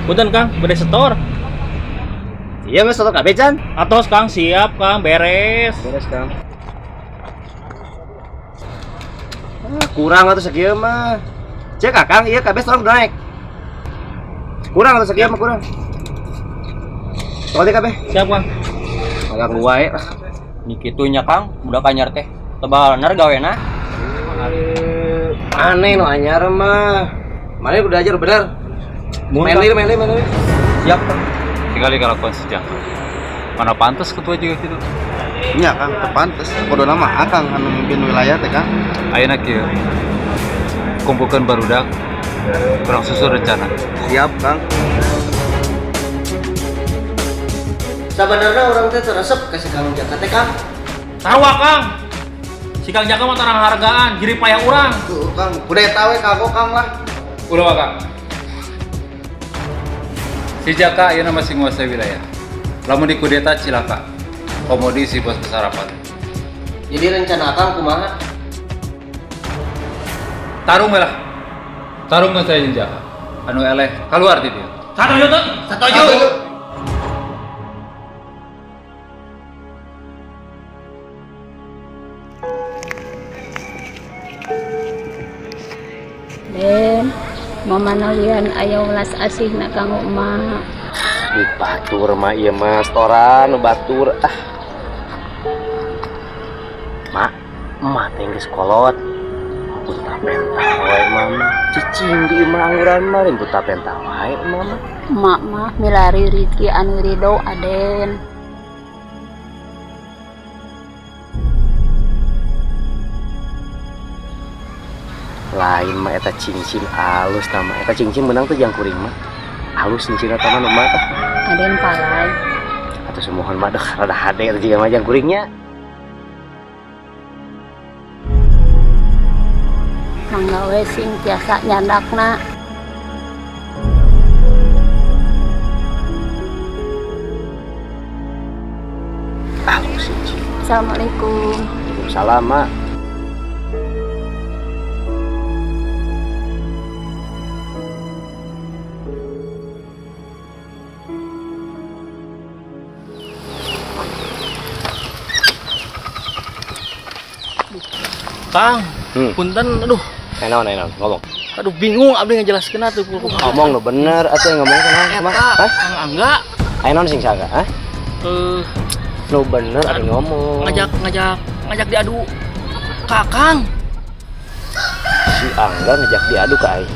Punten Kang, beres setor. Iya nggak setor kabeh Can? Atos Kang, siap Kang, beres. Beres Kang. Kurang atau sekieu mah. Cek Kang, iya kabeh setor udah naik. Kurang atau sekieu mah kurang. Soalnya kabeh. Siap Kang. Agak wae. Di kitunya Kang, udah kanyar teh. Tebalanna gawena. Aneh no anyar mah. Mana udah ajar bener. Main lagi. Siap Kang. Tinggal kalakuan sejak. Mana pantas ketua juga gitu. Iya Kang, terpantes. Kudu nama Akang anu mimpin wilayah teh Kang. Ayeuna kieu. Kumpulkan barudak. Kurang susun rencana. Siap Kang. Sebenarnya orang teh teresep kasih Kang Jaka teh Kang. Sarua Kang. Si Kang Jaka mah tarang hargaan, jadi payah urang. Tuh Kang, udah tahu kagok Kang lah. Ulah Kang. Si Jaka ayeuna masih nguasai wilayah. Lamun dikudeta cilaka. Komodi si bos besarapan. Jadi rencana Kang kumaha? Tarung lah. Tarung dengan saya Jaka. Anu eleh keluar di dia. Setuju tuh? Setuju. Den, mama nalian aya welas asih na kanggo emak. Di batur mah ieu mah setoran batur. Mak, emak teh geus kolot. Buta penta wae mama. Cicing di imah angguran mah rin buta penta wae mama. Emak mah milari Riki anu ridho Aden. Lain mah eta cincin alus nama eta cincin menang tuh jang kuring mah alus cincin eta mah mah Aden palai. atau semohon mah deh rada hade eta jiga mah jang kuringnya Mangga we sing tiasa nyandakna. alus cincin. Assalamualaikum. Salam mak. Kang, punten aduh. Enon ngomong. Aduh bingung abdi ngajelaskeun atuh. Ngomong nu bener atuh yang ngomong sama. Kang Angga. Enon sing saga, hah? Nu bener abdi ngomong. Ngajak diadu. Kakang. Si Angga ngajak diadu ka aing.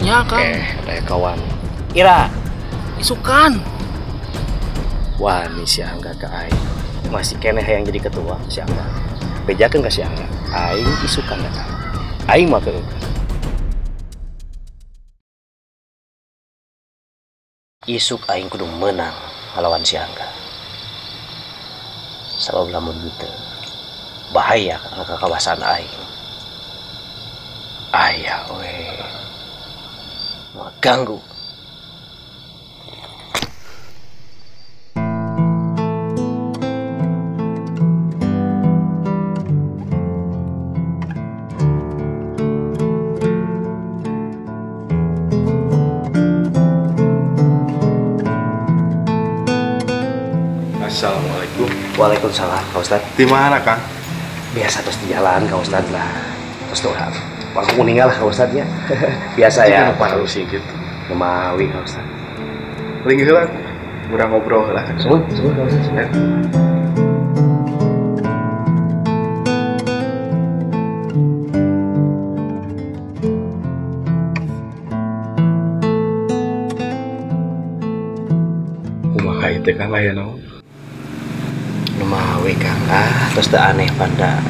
Ya, Kang. Kayak kawan. Ira, isukan. wani si Angga ka aing. Masih keneh yang jadi ketua si Angga. Bejakeun ka si Angga. Aing isukan datang. Aing mah keur. Isuk aing kudu menang ngelawan si Angga. Sabab lamun gitu bahaya ka kawasan aing. Aya we. Ganggu. Assalamualaikum. Waalaikumsalam, Kak Ustad. Di mana Kang? Biasa terus di jalan, Kak Ustad lah. Terus tuh waktu meninggal lah, Kak Ustad ya. Biasa ya. Paru sih gitu. Ngemawi, Kak Ustad. Ring heula. Urang ngobrol heula. Semua, Kak Ustad. Kumaha teh Kang aya naon? Ngemawi, Kang. Terus teu aneh pada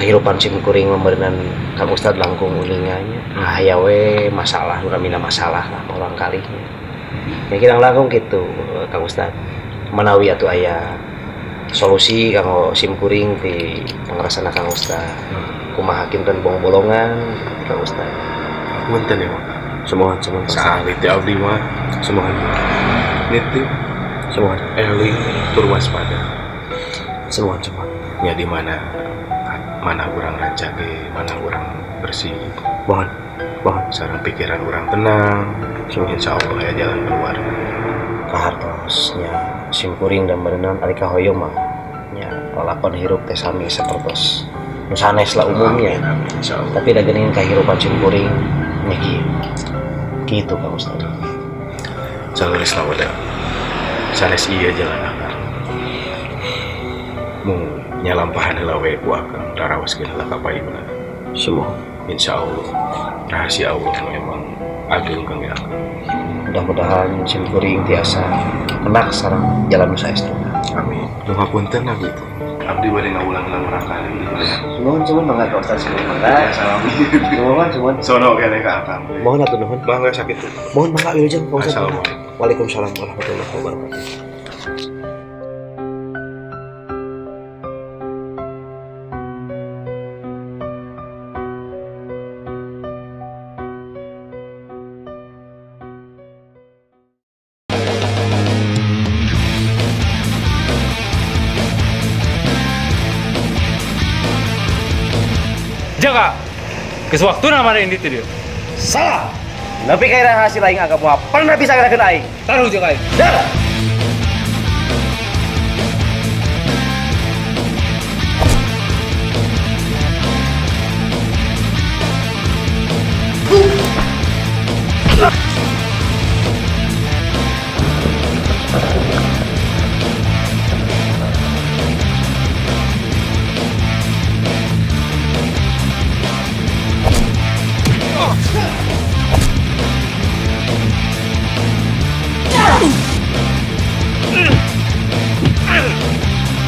kehidupan sim kuring memberinan Kang Ustad langkung ulinganya. Ya we masalah, uramina masalah lah orang kalinya. Ya kita langkung gitu, Kang Ustad. Manawi atuh aya solusi kanggo sim kuring ti pangrasana Kang Ustad. Kumaha kinten bolong-bolongan Kang Ustad. Punten ya, Mak. Semua. Saali teh abdi mah Semua. nitip Semua. eling tur waspada. Semua. Ya di mana urang rancage, mana urang bersih. Mohon Wah, sarang pikiran orang tenang. Insya Allah ya jalan keluar. Kahartosnya simkuring dan berenang alika hoyong mah nya lakon hirup teh sami sapertos nu sanes lah umumnya. Amin, insya Allah. Tapi da geuning kahirupan simkuring nya kitu Kang Ustad. Sanes lawada. Sanes iya jalan akar. Mung nyalampahan heula we ku akang rarawaskeun heula ka paimana. Semua Insya Allah rahasia Allah memang agung Kang ya. mudah-mudahan simkuring tiasa menak sareng jalan nu saestuna. Amin. Nuhun hapunten lah gitu. Abdi bade ngaulang-ulang rakaat di wilayah. Nuhun mangga ka Ustaz mangga. Nuhun. Sono kene ka akang. Mohon atuh nuhun. Bangga sakit. Mohon mangga wilujeng ka Ustaz. Assalamualaikum. Waalaikumsalam warahmatullahi wabarakatuh. Jaga. Geus waktuna mana ini teh dia. Salah. Nepi ka ira hasil aing agak moal pernah bisa gerakeun aing. Taruh jeung aing. Dah.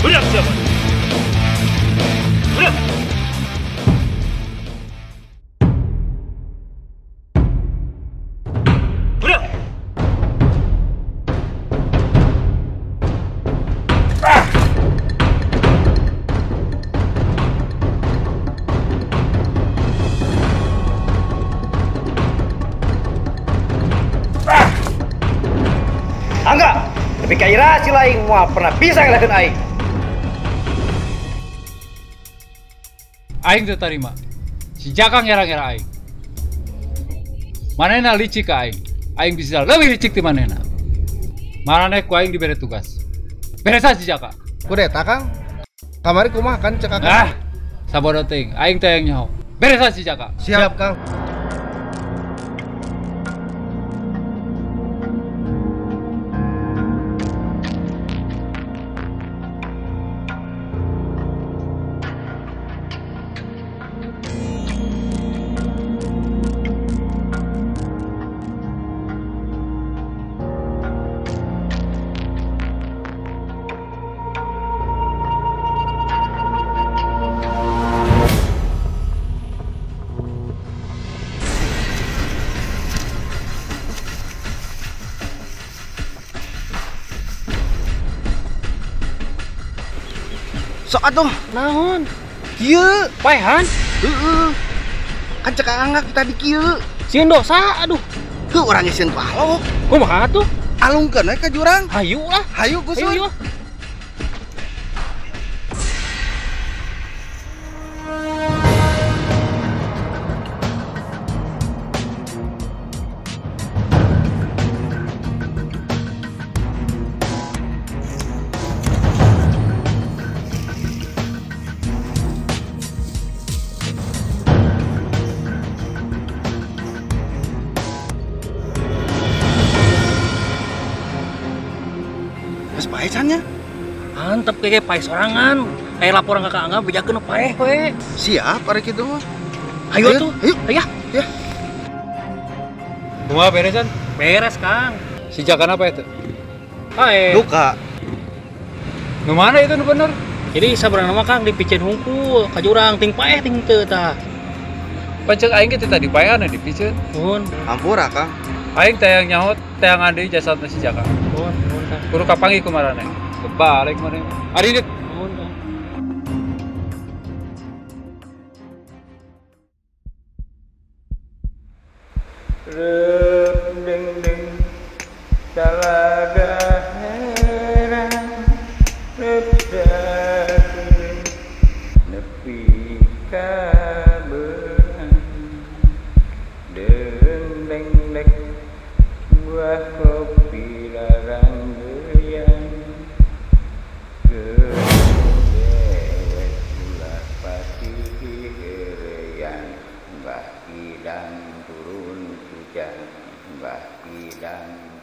Berat siapa? Berat. Berat. Angga, tapi ka ira hasil aing moal pernah bisa gerakeun aing. Aing teu tarima. Si Jaka ngera-ngera aing. Manehna licik ka aing. Aing bisa lebih licik ti manehna. Maneh ku aing dibere tugas. Beresan si Jaka. Kudeta Kang. Kamari kumaha kan cek Akang? Ah, sabodo teuing. Aing teh yang nyaho. Beresan si Jaka. Siap Kang. Sok atuh. Naon? Kieu. Paehan? Heeh. Kan cek Akang kita di kieu. Sieun dosa, aduh. Heuh urang geus sieun palok. Kumaha atuh? Alungkeun we ka jurang. Hayu lah. Hayu Gusur. Hayu. Geus pae cannya. Mantep kayak pae sorangan. Kayak laporan kakak Angga bejakeun pae we. Siap ari kitu mah. Hayu atuh. Ayo. Aya. Kumaha beresan? Beres, Kang. Si Jaka apa itu? Pae. Luka. Nu mana itu nu bener? Jadi sabarang nama Kang dipicen hungkul ka jurang ting pae ting teu tah. Pancek aing teh tadi paean dipiceun. Nuhun. Ampura Kang. Aing teh yang nyaho teh yang andi jasadna si Jaka. Nuhun, nuhun Kang. Kudu kapanggih ku marane. Kebalik marane. Ari dit. Nuhun Kang. Nepi ka beurang leng-leng buah kopi larang gerian dewek ulah pati hereyan Mbah Kidang turun hujan Mbah Kidang